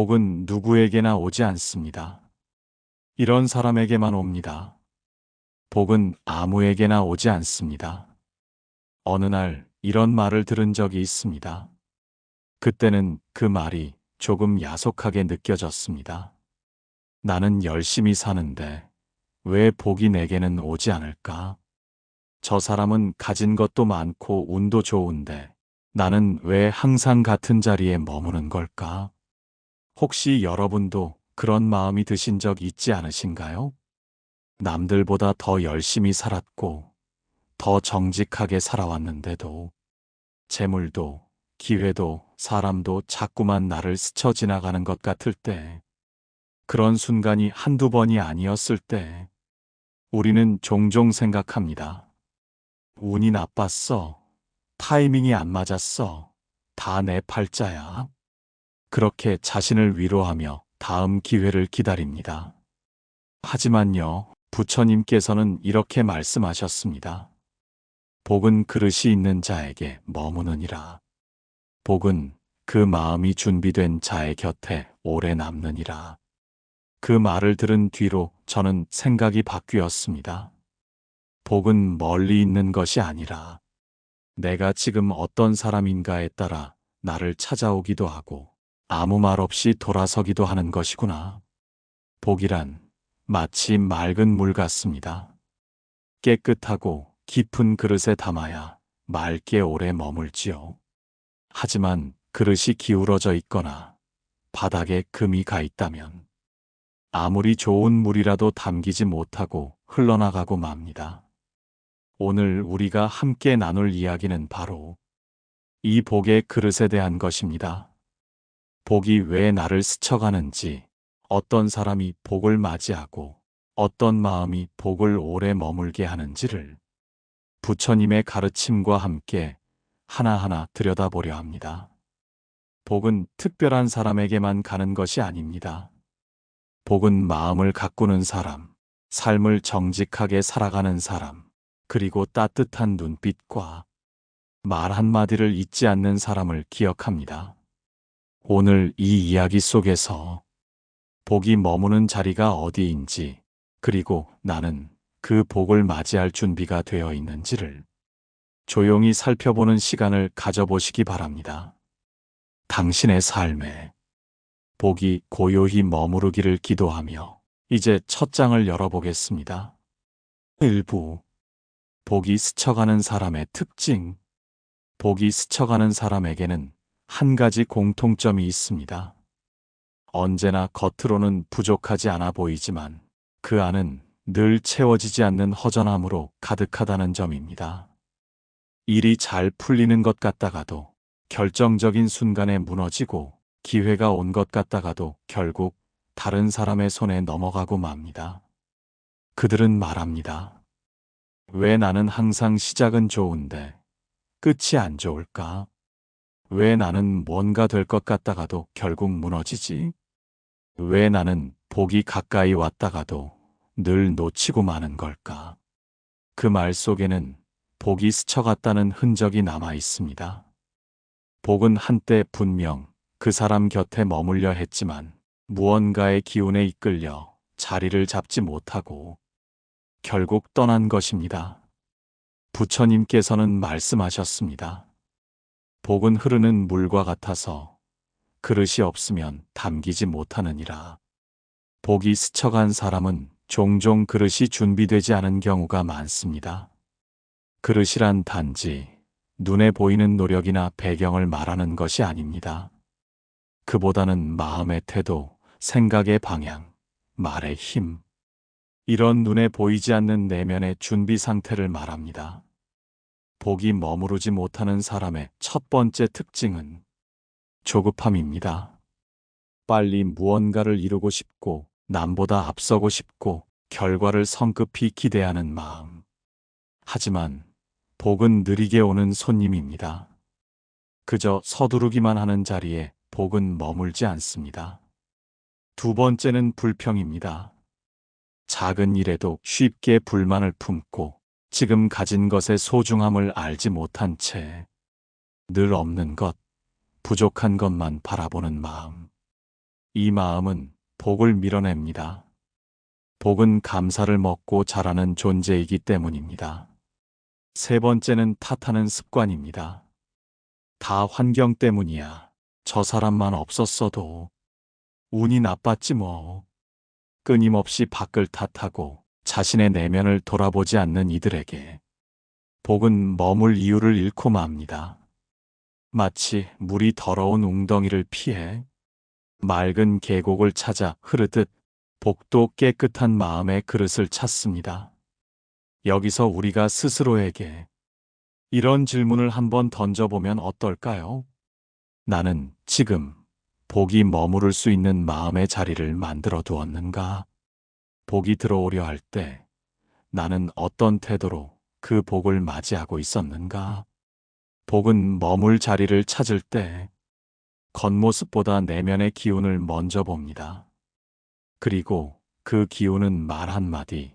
복은 누구에게나 오지 않습니다. 이런 사람에게만 옵니다. 복은 아무에게나 오지 않습니다. 어느 날 이런 말을 들은 적이 있습니다. 그때는 그 말이 조금 야속하게 느껴졌습니다. 나는 열심히 사는데 왜 복이 내게는 오지 않을까? 저 사람은 가진 것도 많고 운도 좋은데 나는 왜 항상 같은 자리에 머무는 걸까? 혹시 여러분도 그런 마음이 드신 적 있지 않으신가요? 남들보다 더 열심히 살았고 더 정직하게 살아왔는데도 재물도 기회도 사람도 자꾸만 나를 스쳐 지나가는 것 같을 때, 그런 순간이 한두 번이 아니었을 때 우리는 종종 생각합니다. 운이 나빴어. 타이밍이 안 맞았어. 다 내 팔자야. 그렇게 자신을 위로하며 다음 기회를 기다립니다. 하지만요, 부처님께서는 이렇게 말씀하셨습니다. 복은 그릇이 있는 자에게 머무느니라. 복은 그 마음이 준비된 자의 곁에 오래 남느니라. 그 말을 들은 뒤로 저는 생각이 바뀌었습니다. 복은 멀리 있는 것이 아니라 내가 지금 어떤 사람인가에 따라 나를 찾아오기도 하고 아무 말 없이 돌아서기도 하는 것이구나. 복이란 마치 맑은 물 같습니다. 깨끗하고 깊은 그릇에 담아야 맑게 오래 머물지요. 하지만 그릇이 기울어져 있거나 바닥에 금이 가 있다면 아무리 좋은 물이라도 담기지 못하고 흘러나가고 맙니다. 오늘 우리가 함께 나눌 이야기는 바로 이 복의 그릇에 대한 것입니다. 복이 왜 나를 스쳐가는지, 어떤 사람이 복을 맞이하고 어떤 마음이 복을 오래 머물게 하는지를 부처님의 가르침과 함께 하나하나 들여다보려 합니다. 복은 특별한 사람에게만 가는 것이 아닙니다. 복은 마음을 가꾸는 사람, 삶을 정직하게 살아가는 사람, 그리고 따뜻한 눈빛과 말 한마디를 잊지 않는 사람을 기억합니다. 오늘 이 이야기 속에서 복이 머무는 자리가 어디인지, 그리고 나는 그 복을 맞이할 준비가 되어 있는지를 조용히 살펴보는 시간을 가져보시기 바랍니다. 당신의 삶에 복이 고요히 머무르기를 기도하며 이제 첫 장을 열어보겠습니다. 1부. 복이 스쳐가는 사람의 특징. 복이 스쳐가는 사람에게는 한 가지 공통점이 있습니다. 언제나 겉으로는 부족하지 않아 보이지만 그 안은 늘 채워지지 않는 허전함으로 가득하다는 점입니다. 일이 잘 풀리는 것 같다가도 결정적인 순간에 무너지고 기회가 온 것 같다가도 결국 다른 사람의 손에 넘어가고 맙니다. 그들은 말합니다. 왜 나는 항상 시작은 좋은데 끝이 안 좋을까? 왜 나는 뭔가 될 것 같다가도 결국 무너지지? 왜 나는 복이 가까이 왔다가도 늘 놓치고 마는 걸까? 그 말 속에는 복이 스쳐갔다는 흔적이 남아 있습니다. 복은 한때 분명 그 사람 곁에 머물려 했지만 무언가의 기운에 이끌려 자리를 잡지 못하고 결국 떠난 것입니다. 부처님께서는 말씀하셨습니다. 복은 흐르는 물과 같아서 그릇이 없으면 담기지 못하느니라. 복이 스쳐간 사람은 종종 그릇이 준비되지 않은 경우가 많습니다. 그릇이란 단지 눈에 보이는 노력이나 배경을 말하는 것이 아닙니다. 그보다는 마음의 태도, 생각의 방향, 말의 힘, 이런 눈에 보이지 않는 내면의 준비 상태를 말합니다. 복이 머무르지 못하는 사람의 첫 번째 특징은 조급함입니다. 빨리 무언가를 이루고 싶고 남보다 앞서고 싶고 결과를 성급히 기대하는 마음. 하지만 복은 느리게 오는 손님입니다. 그저 서두르기만 하는 자리에 복은 머물지 않습니다. 두 번째는 불평입니다. 작은 일에도 쉽게 불만을 품고 지금 가진 것의 소중함을 알지 못한 채 늘 없는 것, 부족한 것만 바라보는 마음. 이 마음은 복을 밀어냅니다. 복은 감사를 먹고 자라는 존재이기 때문입니다. 세 번째는 탓하는 습관입니다. 다 환경 때문이야. 저 사람만 없었어도 운이 나빴지 뭐. 끊임없이 밖을 탓하고 자신의 내면을 돌아보지 않는 이들에게 복은 머물 이유를 잃고 맙니다. 마치 물이 더러운 웅덩이를 피해 맑은 계곡을 찾아 흐르듯 복도 깨끗한 마음의 그릇을 찾습니다. 여기서 우리가 스스로에게 이런 질문을 한번 던져보면 어떨까요? 나는 지금 복이 머무를 수 있는 마음의 자리를 만들어 두었는가? 복이 들어오려 할 때 나는 어떤 태도로 그 복을 맞이하고 있었는가? 복은 머물 자리를 찾을 때 겉모습보다 내면의 기운을 먼저 봅니다. 그리고 그 기운은 말 한마디,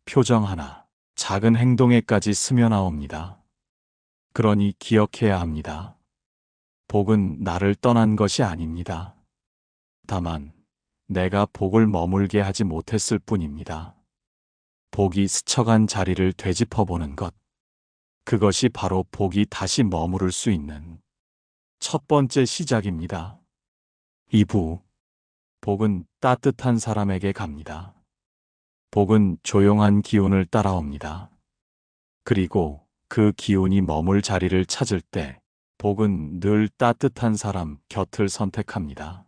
표정 하나, 작은 행동에까지 스며나옵니다. 그러니 기억해야 합니다. 복은 나를 떠난 것이 아닙니다. 다만 내가 복을 머물게 하지 못했을 뿐입니다. 복이 스쳐간 자리를 되짚어보는 것. 그것이 바로 복이 다시 머무를 수 있는 첫 번째 시작입니다. 2부. 복은 따뜻한 사람에게 갑니다. 복은 조용한 기운을 따라옵니다. 그리고 그 기운이 머물 자리를 찾을 때 복은 늘 따뜻한 사람 곁을 선택합니다.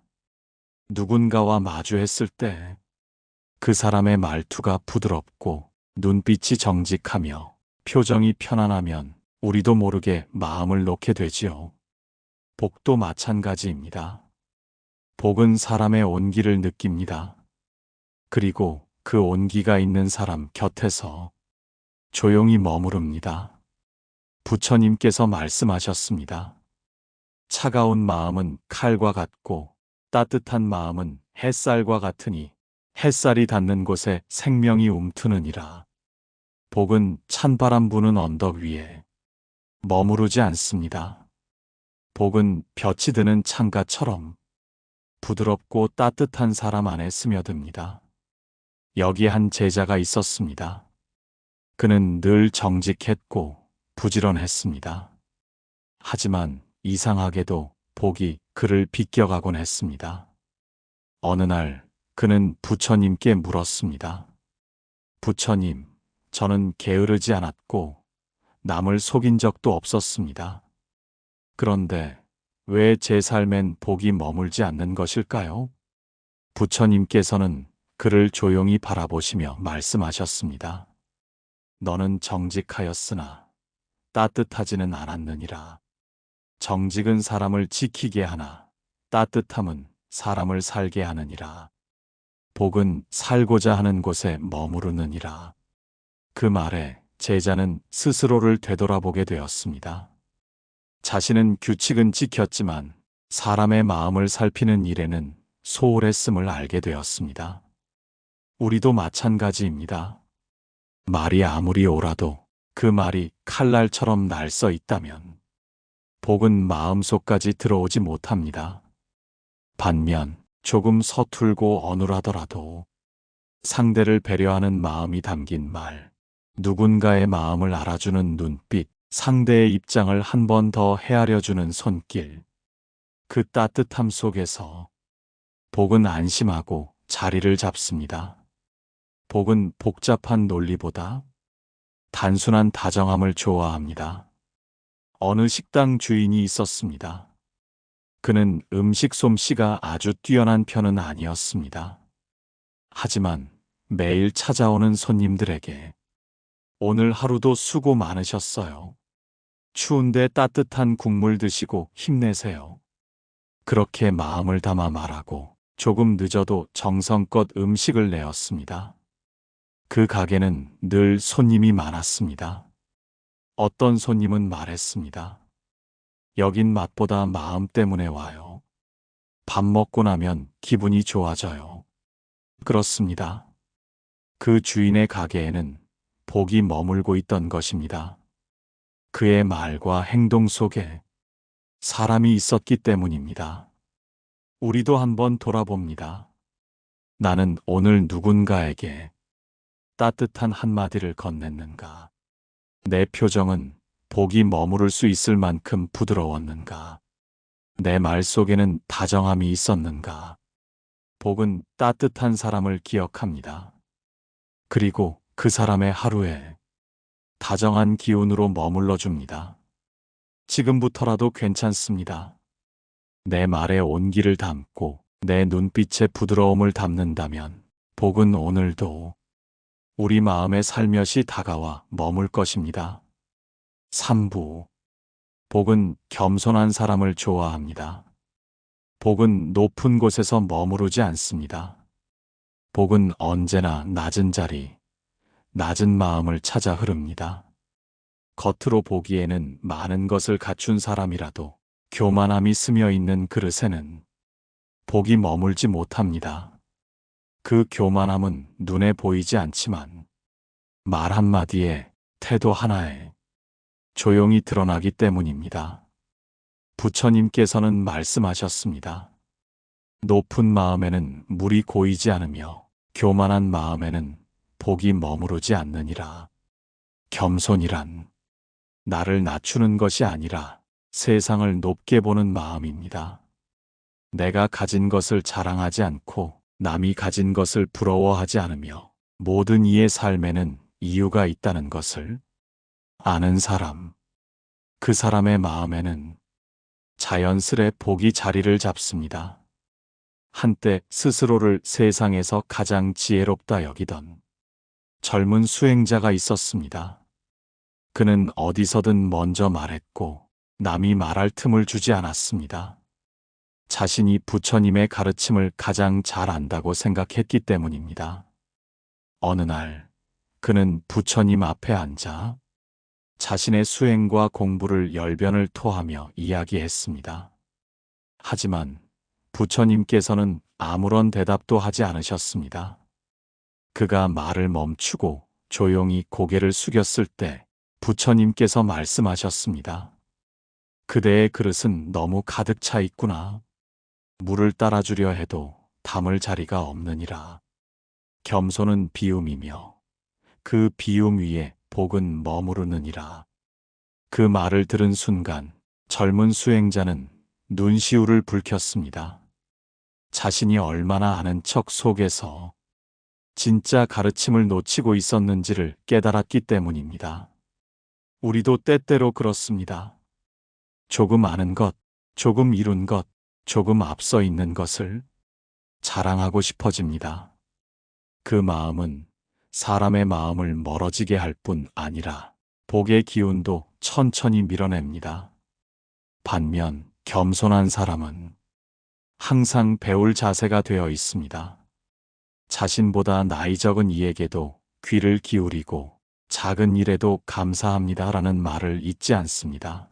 누군가와 마주했을 때 그 사람의 말투가 부드럽고 눈빛이 정직하며 표정이 편안하면 우리도 모르게 마음을 놓게 되지요. 복도 마찬가지입니다. 복은 사람의 온기를 느낍니다. 그리고 그 온기가 있는 사람 곁에서 조용히 머무릅니다. 부처님께서 말씀하셨습니다. 차가운 마음은 칼과 같고 따뜻한 마음은 햇살과 같으니 햇살이 닿는 곳에 생명이 움트느니라. 복은 찬바람 부는 언덕 위에 머무르지 않습니다. 복은 볕이 드는 창가처럼 부드럽고 따뜻한 사람 안에 스며듭니다. 여기 한 제자가 있었습니다. 그는 늘 정직했고 부지런했습니다. 하지만 이상하게도 복이 그를 비껴가곤 했습니다. 어느 날 그는 부처님께 물었습니다. 부처님, 저는 게으르지 않았고 남을 속인 적도 없었습니다. 그런데 왜 제 삶엔 복이 머물지 않는 것일까요? 부처님께서는 그를 조용히 바라보시며 말씀하셨습니다. 너는 정직하였으나 따뜻하지는 않았느니라. 정직은 사람을 지키게 하나 따뜻함은 사람을 살게 하느니라. 복은 살고자 하는 곳에 머무르느니라. 그 말에 제자는 스스로를 되돌아보게 되었습니다. 자신은 규칙은 지켰지만 사람의 마음을 살피는 일에는 소홀했음을 알게 되었습니다. 우리도 마찬가지입니다. 말이 아무리 옳아도 그 말이 칼날처럼 날서 있다면 복은 마음속까지 들어오지 못합니다. 반면 조금 서툴고 어눌하더라도 상대를 배려하는 마음이 담긴 말, 누군가의 마음을 알아주는 눈빛, 상대의 입장을 한 번 더 헤아려주는 손길, 그 따뜻함 속에서 복은 안심하고 자리를 잡습니다. 복은 복잡한 논리보다 단순한 다정함을 좋아합니다. 어느 식당 주인이 있었습니다. 그는 음식 솜씨가 아주 뛰어난 편은 아니었습니다. 하지만 매일 찾아오는 손님들에게 오늘 하루도 수고 많으셨어요. 추운데 따뜻한 국물 드시고 힘내세요. 그렇게 마음을 담아 말하고 조금 늦어도 정성껏 음식을 내었습니다. 그 가게는 늘 손님이 많았습니다. 어떤 손님은 말했습니다. 여긴 맛보다 마음 때문에 와요. 밥 먹고 나면 기분이 좋아져요. 그렇습니다. 그 주인의 가게에는 복이 머물고 있던 것입니다. 그의 말과 행동 속에 사람이 있었기 때문입니다. 우리도 한번 돌아봅니다. 나는 오늘 누군가에게 따뜻한 한마디를 건넸는가? 내 표정은 복이 머무를 수 있을 만큼 부드러웠는가? 내 말 속에는 다정함이 있었는가? 복은 따뜻한 사람을 기억합니다. 그리고 그 사람의 하루에 다정한 기운으로 머물러 줍니다. 지금부터라도 괜찮습니다. 내 말에 온기를 담고 내 눈빛에 부드러움을 담는다면 복은 오늘도 우리 마음에 살며시 다가와 머물 것입니다. 3부. 복은 겸손한 사람을 좋아합니다. 복은 높은 곳에서 머무르지 않습니다. 복은 언제나 낮은 자리, 낮은 마음을 찾아 흐릅니다. 겉으로 보기에는 많은 것을 갖춘 사람이라도 교만함이 스며 있는 그릇에는 복이 머물지 못합니다. 그 교만함은 눈에 보이지 않지만 말 한마디에 태도 하나에 조용히 드러나기 때문입니다. 부처님께서는 말씀하셨습니다. 높은 마음에는 물이 고이지 않으며 교만한 마음에는 복이 머무르지 않느니라. 겸손이란 나를 낮추는 것이 아니라 세상을 높게 보는 마음입니다. 내가 가진 것을 자랑하지 않고 남이 가진 것을 부러워하지 않으며 모든 이의 삶에는 이유가 있다는 것을 아는 사람, 그 사람의 마음에는 자연스레 복이 자리를 잡습니다. 한때 스스로를 세상에서 가장 지혜롭다 여기던 젊은 수행자가 있었습니다. 그는 어디서든 먼저 말했고 남이 말할 틈을 주지 않았습니다. 자신이 부처님의 가르침을 가장 잘 안다고 생각했기 때문입니다. 어느 날 그는 부처님 앞에 앉아 자신의 수행과 공부를 열변을 토하며 이야기했습니다. 하지만 부처님께서는 아무런 대답도 하지 않으셨습니다. 그가 말을 멈추고 조용히 고개를 숙였을 때 부처님께서 말씀하셨습니다. 그대의 그릇은 너무 가득 차 있구나. 물을 따라주려 해도 담을 자리가 없느니라. 겸손은 비움이며 그 비움 위에 복은 머무르느니라. 그 말을 들은 순간 젊은 수행자는 눈시울을 붉혔습니다. 자신이 얼마나 아는 척 속에서 진짜 가르침을 놓치고 있었는지를 깨달았기 때문입니다. 우리도 때때로 그렇습니다. 조금 아는 것, 조금 이룬 것, 조금 앞서 있는 것을 자랑하고 싶어집니다. 그 마음은 사람의 마음을 멀어지게 할 뿐 아니라 복의 기운도 천천히 밀어냅니다. 반면 겸손한 사람은 항상 배울 자세가 되어 있습니다. 자신보다 나이 적은 이에게도 귀를 기울이고 작은 일에도 감사합니다라는 말을 잊지 않습니다.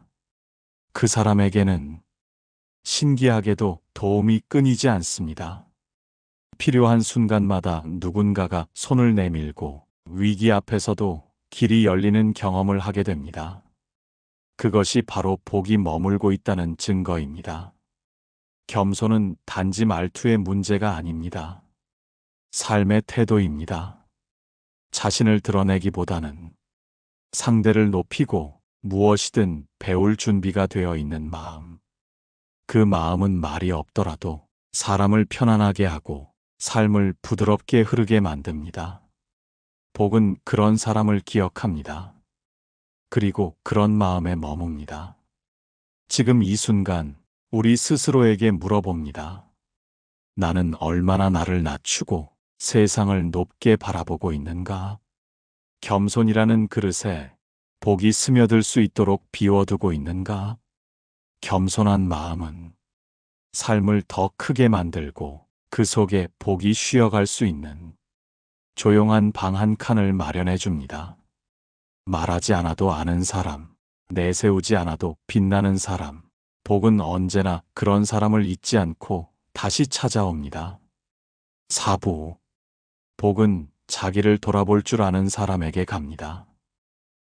그 사람에게는 신기하게도 도움이 끊이지 않습니다. 필요한 순간마다 누군가가 손을 내밀고 위기 앞에서도 길이 열리는 경험을 하게 됩니다. 그것이 바로 복이 머물고 있다는 증거입니다. 겸손은 단지 말투의 문제가 아닙니다. 삶의 태도입니다. 자신을 드러내기보다는 상대를 높이고 무엇이든 배울 준비가 되어 있는 마음. 그 마음은 말이 없더라도 사람을 편안하게 하고 삶을 부드럽게 흐르게 만듭니다. 복은 그런 사람을 기억합니다. 그리고 그런 마음에 머뭅니다. 지금 이 순간 우리 스스로에게 물어봅니다. 나는 얼마나 나를 낮추고 세상을 높게 바라보고 있는가? 겸손이라는 그릇에 복이 스며들 수 있도록 비워두고 있는가? 겸손한 마음은 삶을 더 크게 만들고 그 속에 복이 쉬어갈 수 있는 조용한 방 한 칸을 마련해 줍니다. 말하지 않아도 아는 사람, 내세우지 않아도 빛나는 사람, 복은 언제나 그런 사람을 잊지 않고 다시 찾아옵니다. 4부. 복은 자기를 돌아볼 줄 아는 사람에게 갑니다.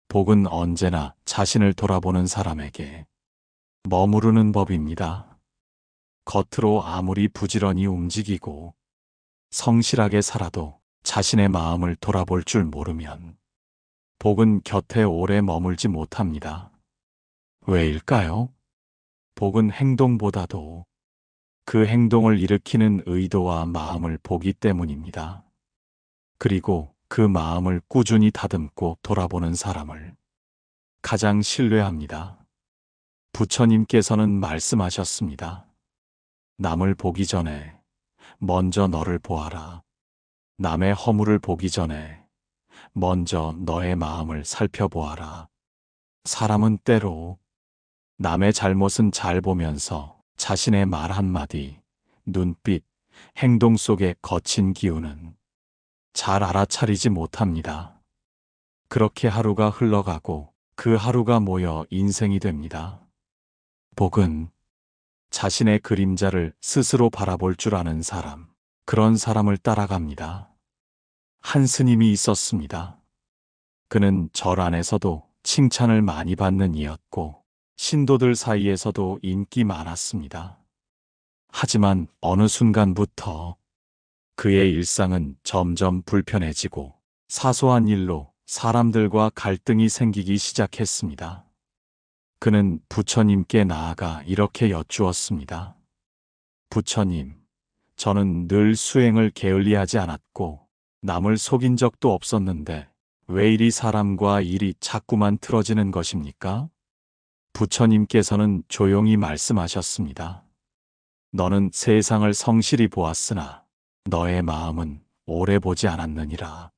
복은 언제나 자신을 돌아보는 사람에게 머무르는 법입니다. 겉으로 아무리 부지런히 움직이고 성실하게 살아도 자신의 마음을 돌아볼 줄 모르면 복은 곁에 오래 머물지 못합니다. 왜일까요? 복은 행동보다도 그 행동을 일으키는 의도와 마음을 보기 때문입니다. 그리고 그 마음을 꾸준히 다듬고 돌아보는 사람을 가장 신뢰합니다. 부처님께서는 말씀하셨습니다. 남을 보기 전에 먼저 너를 보아라. 남의 허물을 보기 전에 먼저 너의 마음을 살펴보아라. 사람은 때로 남의 잘못은 잘 보면서 자신의 말 한마디, 눈빛, 행동 속에 거친 기운은 잘 알아차리지 못합니다. 그렇게 하루가 흘러가고 그 하루가 모여 인생이 됩니다. 복은 자신의 그림자를 스스로 바라볼 줄 아는 사람, 그런 사람을 따라갑니다. 한 스님이 있었습니다. 그는 절 안에서도 칭찬을 많이 받는 이였고 신도들 사이에서도 인기 많았습니다. 하지만 어느 순간부터 그의 일상은 점점 불편해지고 사소한 일로 사람들과 갈등이 생기기 시작했습니다. 그는 부처님께 나아가 이렇게 여쭈었습니다. 부처님, 저는 늘 수행을 게을리하지 않았고 남을 속인 적도 없었는데 왜 이리 사람과 일이 자꾸만 틀어지는 것입니까? 부처님께서는 조용히 말씀하셨습니다. 너는 세상을 성실히 보았으나 너의 마음은 오래 보지 않았느니라.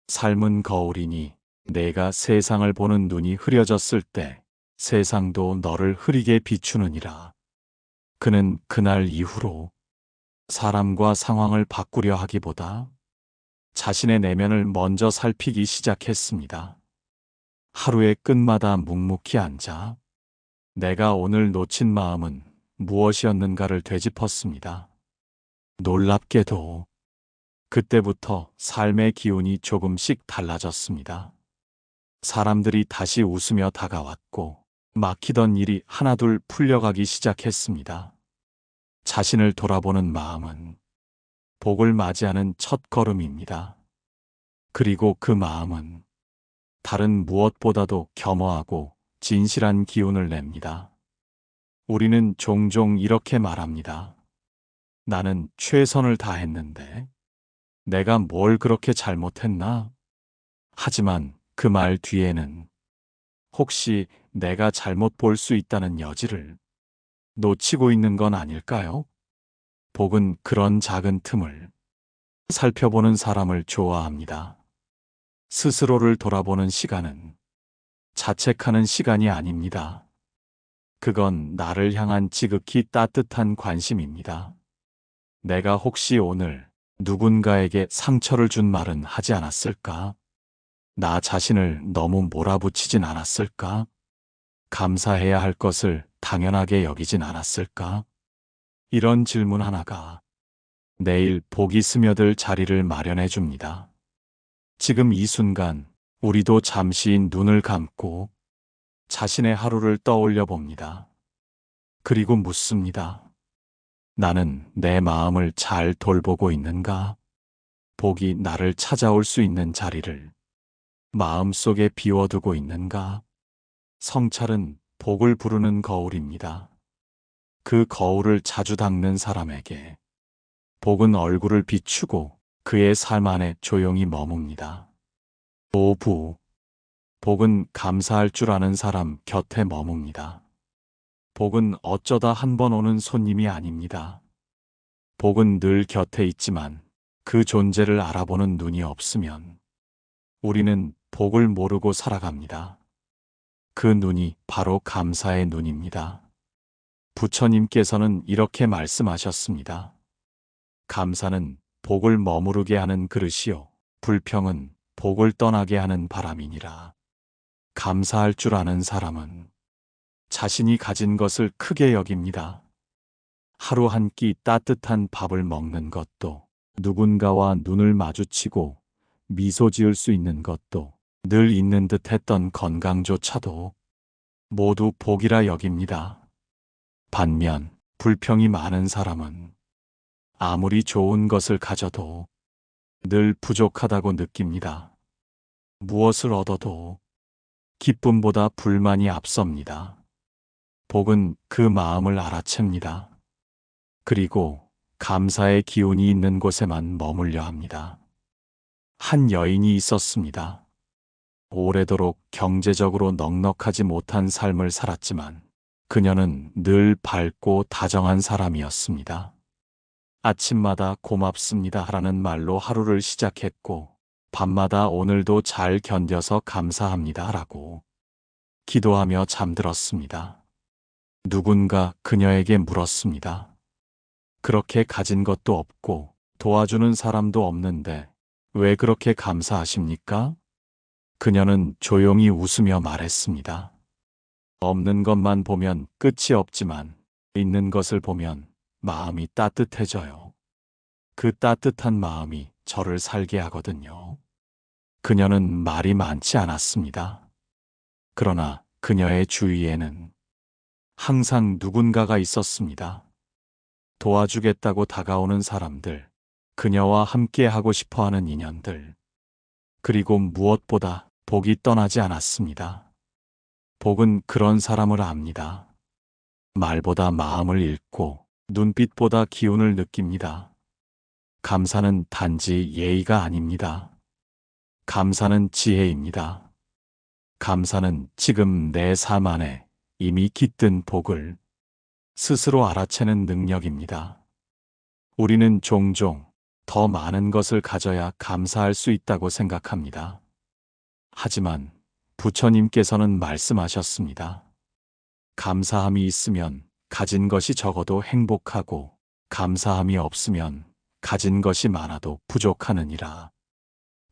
삶은 거울이니 내가 세상을 보는 눈이 흐려졌을 때 세상도 너를 흐리게 비추느니라. 그는 그날 이후로 사람과 상황을 바꾸려 하기보다 자신의 내면을 먼저 살피기 시작했습니다. 하루의 끝마다 묵묵히 앉아 내가 오늘 놓친 마음은 무엇이었는가를 되짚었습니다. 놀랍게도 그때부터 삶의 기운이 조금씩 달라졌습니다. 사람들이 다시 웃으며 다가왔고 막히던 일이 하나둘 풀려가기 시작했습니다. 자신을 돌아보는 마음은 복을 맞이하는 첫 걸음입니다. 그리고 그 마음은 다른 무엇보다도 겸허하고 진실한 기운을 냅니다. 우리는 종종 이렇게 말합니다. 나는 최선을 다했는데 내가 뭘 그렇게 잘못했나? 하지만 그 말 뒤에는 혹시 내가 잘못 볼 수 있다는 여지를 놓치고 있는 건 아닐까요? 복은 그런 작은 틈을 살펴보는 사람을 좋아합니다. 스스로를 돌아보는 시간은 자책하는 시간이 아닙니다. 그건 나를 향한 지극히 따뜻한 관심입니다. 내가 혹시 오늘 누군가에게 상처를 준 말은 하지 않았을까? 나 자신을 너무 몰아붙이진 않았을까? 감사해야 할 것을 당연하게 여기진 않았을까? 이런 질문 하나가 내일 복이 스며들 자리를 마련해 줍니다. 지금 이 순간 우리도 잠시 눈을 감고 자신의 하루를 떠올려 봅니다. 그리고 묻습니다. 나는 내 마음을 잘 돌보고 있는가? 복이 나를 찾아올 수 있는 자리를 마음속에 비워두고 있는가? 성찰은 복을 부르는 거울입니다. 그 거울을 자주 닦는 사람에게 복은 얼굴을 비추고 그의 삶 안에 조용히 머뭅니다. 오부, 복은 감사할 줄 아는 사람 곁에 머뭅니다. 복은 어쩌다 한 번 오는 손님이 아닙니다. 복은 늘 곁에 있지만 그 존재를 알아보는 눈이 없으면 우리는 복을 모르고 살아갑니다. 그 눈이 바로 감사의 눈입니다. 부처님께서는 이렇게 말씀하셨습니다. 감사는 복을 머무르게 하는 그릇이요 불평은 복을 떠나게 하는 바람이니라. 감사할 줄 아는 사람은 자신이 가진 것을 크게 여깁니다. 하루 한 끼 따뜻한 밥을 먹는 것도, 누군가와 눈을 마주치고 미소 지을 수 있는 것도, 늘 있는 듯 했던 건강조차도 모두 복이라 여깁니다. 반면 불평이 많은 사람은 아무리 좋은 것을 가져도 늘 부족하다고 느낍니다. 무엇을 얻어도 기쁨보다 불만이 앞섭니다. 복은 그 마음을 알아챕니다. 그리고 감사의 기운이 있는 곳에만 머물려 합니다. 한 여인이 있었습니다. 오래도록 경제적으로 넉넉하지 못한 삶을 살았지만 그녀는 늘 밝고 다정한 사람이었습니다. 아침마다 고맙습니다라는 말로 하루를 시작했고 밤마다 오늘도 잘 견뎌서 감사합니다라고 기도하며 잠들었습니다. 누군가 그녀에게 물었습니다. 그렇게 가진 것도 없고 도와주는 사람도 없는데 왜 그렇게 감사하십니까? 그녀는 조용히 웃으며 말했습니다. 없는 것만 보면 끝이 없지만 있는 것을 보면 마음이 따뜻해져요. 그 따뜻한 마음이 저를 살게 하거든요. 그녀는 말이 많지 않았습니다. 그러나 그녀의 주위에는 항상 누군가가 있었습니다. 도와주겠다고 다가오는 사람들, 그녀와 함께 하고 싶어 하는 인연들, 그리고 무엇보다 복이 떠나지 않았습니다. 복은 그런 사람을 압니다. 말보다 마음을 읽고 눈빛보다 기운을 느낍니다. 감사는 단지 예의가 아닙니다. 감사는 지혜입니다. 감사는 지금 내 삶 안에 이미 깃든 복을 스스로 알아채는 능력입니다. 우리는 종종 더 많은 것을 가져야 감사할 수 있다고 생각합니다. 하지만 부처님께서는 말씀하셨습니다. 감사함이 있으면 가진 것이 적어도 행복하고 감사함이 없으면 가진 것이 많아도 부족하느니라.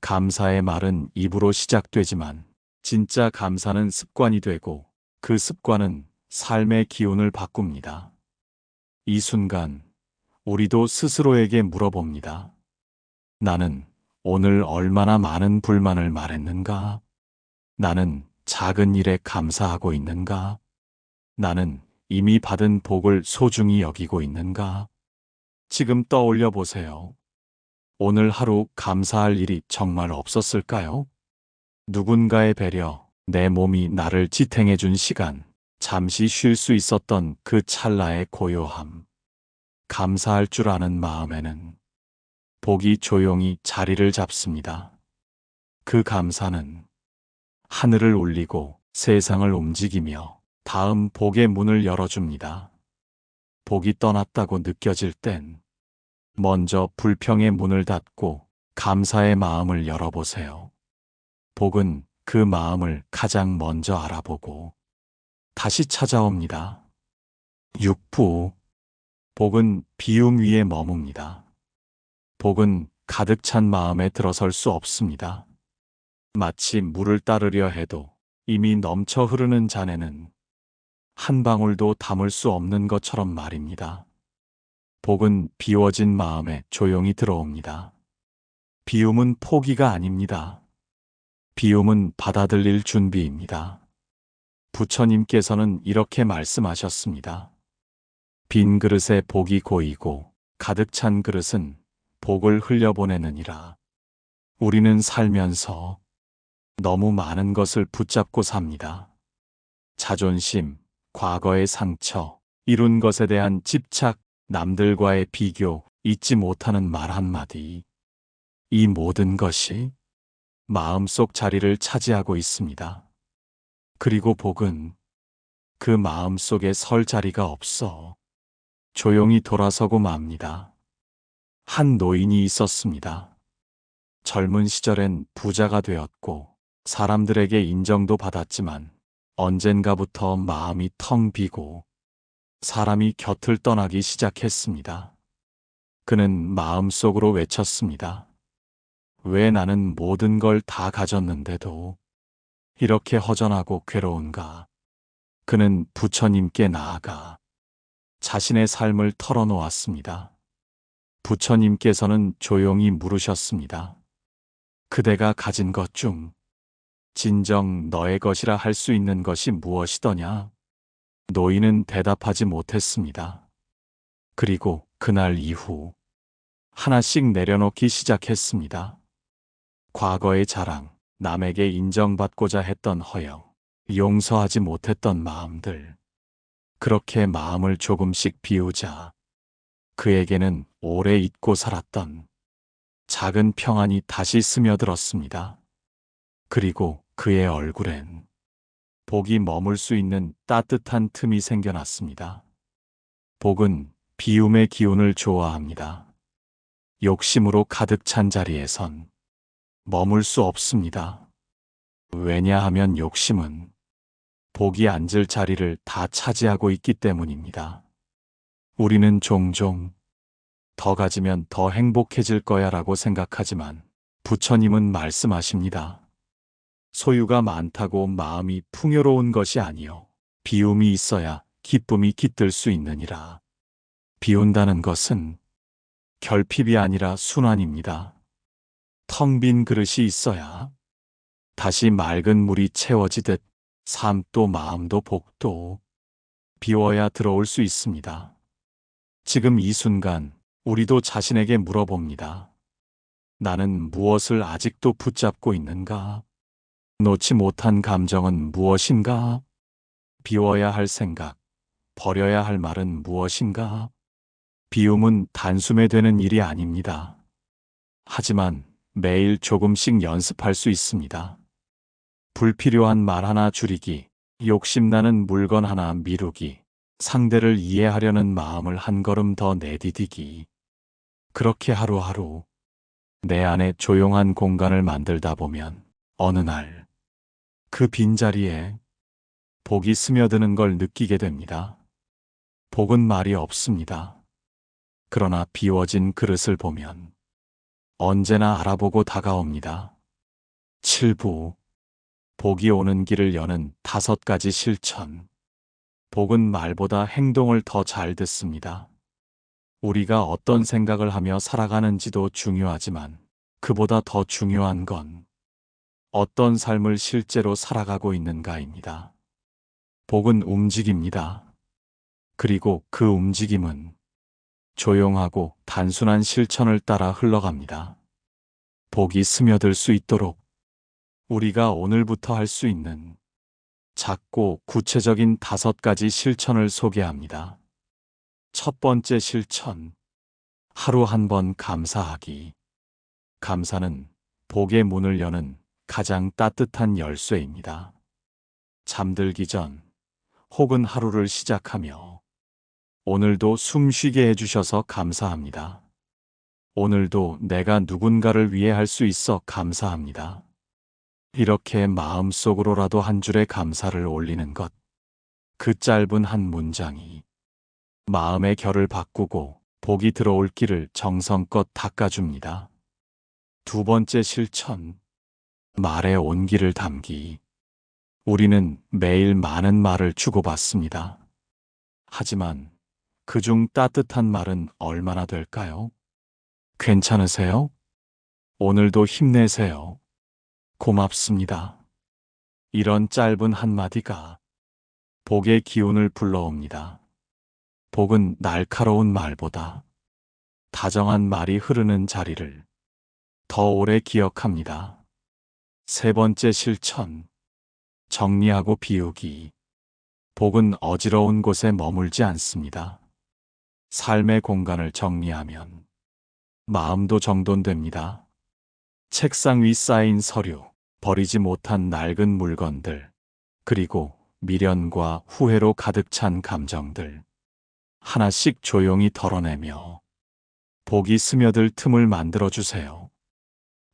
감사의 말은 입으로 시작되지만 진짜 감사는 습관이 되고 그 습관은 삶의 기운을 바꿉니다. 이 순간 우리도 스스로에게 물어봅니다. 나는 오늘 얼마나 많은 불만을 말했는가? 나는 작은 일에 감사하고 있는가? 나는 이미 받은 복을 소중히 여기고 있는가? 지금 떠올려 보세요. 오늘 하루 감사할 일이 정말 없었을까요? 누군가의 배려, 내 몸이 나를 지탱해 준 시간, 잠시 쉴 수 있었던 그 찰나의 고요함. 감사할 줄 아는 마음에는 복이 조용히 자리를 잡습니다. 그 감사는 하늘을 울리고 세상을 움직이며 다음 복의 문을 열어줍니다. 복이 떠났다고 느껴질 땐 먼저 불평의 문을 닫고 감사의 마음을 열어보세요. 복은 그 마음을 가장 먼저 알아보고 다시 찾아옵니다. 6부. 복은 비움 위에 머뭅니다. 복은 가득 찬 마음에 들어설 수 없습니다. 마치 물을 따르려 해도 이미 넘쳐 흐르는 잔에는 한 방울도 담을 수 없는 것처럼 말입니다. 복은 비워진 마음에 조용히 들어옵니다. 비움은 포기가 아닙니다. 비움은 받아들일 준비입니다. 부처님께서는 이렇게 말씀하셨습니다. 빈 그릇에 복이 고이고 가득 찬 그릇은 복을 흘려보내느니라. 우리는 살면서 너무 많은 것을 붙잡고 삽니다. 자존심, 과거의 상처, 이룬 것에 대한 집착, 남들과의 비교, 잊지 못하는 말 한마디. 이 모든 것이 마음속 자리를 차지하고 있습니다. 그리고 복은 그 마음속에 설 자리가 없어 조용히 돌아서고 맙니다. 한 노인이 있었습니다. 젊은 시절엔 부자가 되었고 사람들에게 인정도 받았지만 언젠가부터 마음이 텅 비고 사람이 곁을 떠나기 시작했습니다. 그는 마음속으로 외쳤습니다. 왜 나는 모든 걸 다 가졌는데도 이렇게 허전하고 괴로운가? 그는 부처님께 나아가 자신의 삶을 털어놓았습니다. 부처님께서는 조용히 물으셨습니다. 그대가 가진 것 중 진정 너의 것이라 할 수 있는 것이 무엇이더냐? 노인은 대답하지 못했습니다. 그리고 그날 이후 하나씩 내려놓기 시작했습니다. 과거의 자랑, 남에게 인정받고자 했던 허영, 용서하지 못했던 마음들. 그렇게 마음을 조금씩 비우자 그에게는 오래 잊고 살았던 작은 평안이 다시 스며들었습니다. 그리고 그의 얼굴엔 복이 머물 수 있는 따뜻한 틈이 생겨났습니다. 복은 비움의 기운을 좋아합니다. 욕심으로 가득 찬 자리에선 머물 수 없습니다. 왜냐하면 욕심은 복이 앉을 자리를 다 차지하고 있기 때문입니다. 우리는 종종 더 가지면 더 행복해질 거야 라고 생각하지만 부처님은 말씀하십니다. 소유가 많다고 마음이 풍요로운 것이 아니요 비움이 있어야 기쁨이 깃들 수 있느니라. 비운다는 것은 결핍이 아니라 순환입니다. 텅 빈 그릇이 있어야 다시 맑은 물이 채워지듯 삶도 마음도 복도 비워야 들어올 수 있습니다. 지금 이 순간 우리도 자신에게 물어봅니다. 나는 무엇을 아직도 붙잡고 있는가? 놓지 못한 감정은 무엇인가? 비워야 할 생각, 버려야 할 말은 무엇인가? 비움은 단숨에 되는 일이 아닙니다. 하지만 매일 조금씩 연습할 수 있습니다. 불필요한 말 하나 줄이기, 욕심나는 물건 하나 미루기, 상대를 이해하려는 마음을 한 걸음 더 내디디기. 그렇게 하루하루 내 안에 조용한 공간을 만들다 보면 어느 날 그 빈자리에 복이 스며드는 걸 느끼게 됩니다. 복은 말이 없습니다. 그러나 비워진 그릇을 보면 언제나 알아보고 다가옵니다. 7부 복이 오는 길을 여는 5가지 실천. 복은 말보다 행동을 더 잘 듣습니다. 우리가 어떤 생각을 하며 살아가는지도 중요하지만 그보다 더 중요한 건 어떤 삶을 실제로 살아가고 있는가입니다. 복은 움직입니다. 그리고 그 움직임은 조용하고 단순한 실천을 따라 흘러갑니다. 복이 스며들 수 있도록 우리가 오늘부터 할 수 있는 작고 구체적인 5가지 실천을 소개합니다. 첫 번째 실천, 하루 한 번 감사하기. 감사는 복의 문을 여는 가장 따뜻한 열쇠입니다. 잠들기 전 혹은 하루를 시작하며 오늘도 숨 쉬게 해주셔서 감사합니다. 오늘도 내가 누군가를 위해 할 수 있어 감사합니다. 이렇게 마음속으로라도 한 줄의 감사를 올리는 것. 그 짧은 한 문장이 마음의 결을 바꾸고 복이 들어올 길을 정성껏 닦아줍니다. 두 번째 실천, 말의 온기를 담기. 우리는 매일 많은 말을 주고받습니다. 하지만 그중 따뜻한 말은 얼마나 될까요? 괜찮으세요? 오늘도 힘내세요. 고맙습니다. 이런 짧은 한마디가 복의 기운을 불러옵니다. 복은 날카로운 말보다 다정한 말이 흐르는 자리를 더 오래 기억합니다. 세 번째 실천, 정리하고 비우기. 복은 어지러운 곳에 머물지 않습니다. 삶의 공간을 정리하면 마음도 정돈됩니다. 책상 위 쌓인 서류, 버리지 못한 낡은 물건들, 그리고 미련과 후회로 가득 찬 감정들. 하나씩 조용히 덜어내며 복이 스며들 틈을 만들어주세요.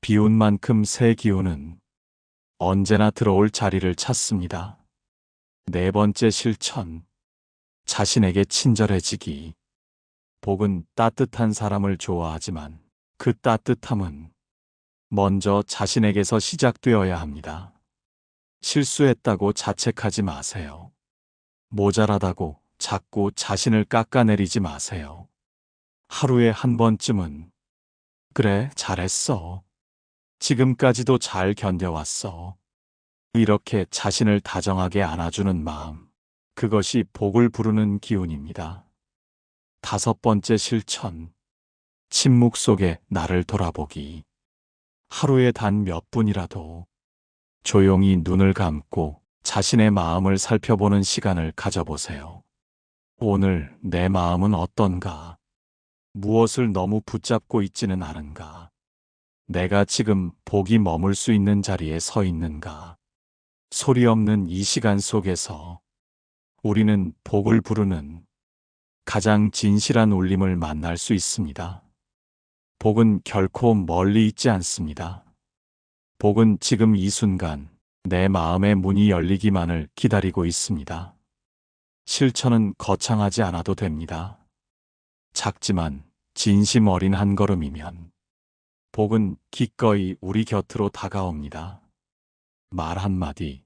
비운 만큼 새 기운은 언제나 들어올 자리를 찾습니다. 네 번째 실천, 자신에게 친절해지기. 복은 따뜻한 사람을 좋아하지만 그 따뜻함은 먼저 자신에게서 시작되어야 합니다. 실수했다고 자책하지 마세요. 모자라다고 자꾸 자신을 깎아내리지 마세요. 하루에 한 번쯤은 그래, 잘했어. 지금까지도 잘 견뎌왔어. 이렇게 자신을 다정하게 안아주는 마음, 그것이 복을 부르는 기운입니다. 5번째 실천. 침묵 속에 나를 돌아보기. 하루에 단 몇 분이라도 조용히 눈을 감고 자신의 마음을 살펴보는 시간을 가져보세요. 오늘 내 마음은 어떤가? 무엇을 너무 붙잡고 있지는 않은가? 내가 지금 복이 머물 수 있는 자리에 서 있는가? 소리 없는 이 시간 속에서 우리는 복을 부르는 가장 진실한 울림을 만날 수 있습니다. 복은 결코 멀리 있지 않습니다. 복은 지금 이 순간 내 마음의 문이 열리기만을 기다리고 있습니다. 실천은 거창하지 않아도 됩니다. 작지만 진심 어린 한 걸음이면 복은 기꺼이 우리 곁으로 다가옵니다. 말 한마디,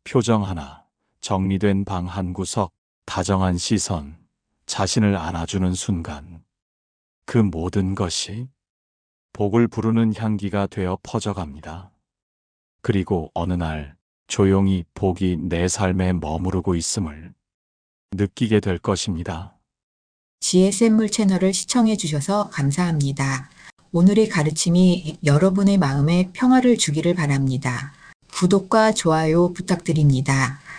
표정 하나, 정리된 방 한 구석, 다정한 시선, 자신을 안아주는 순간, 그 모든 것이 복을 부르는 향기가 되어 퍼져갑니다. 그리고 어느 날 조용히 복이 내 삶에 머무르고 있음을 느끼게 될 것입니다. GS물 채널을 시청해 주셔서 감사합니다. 오늘의 가르침이 여러분의 마음에 평화를 주기를 바랍니다. 구독과 좋아요 부탁드립니다.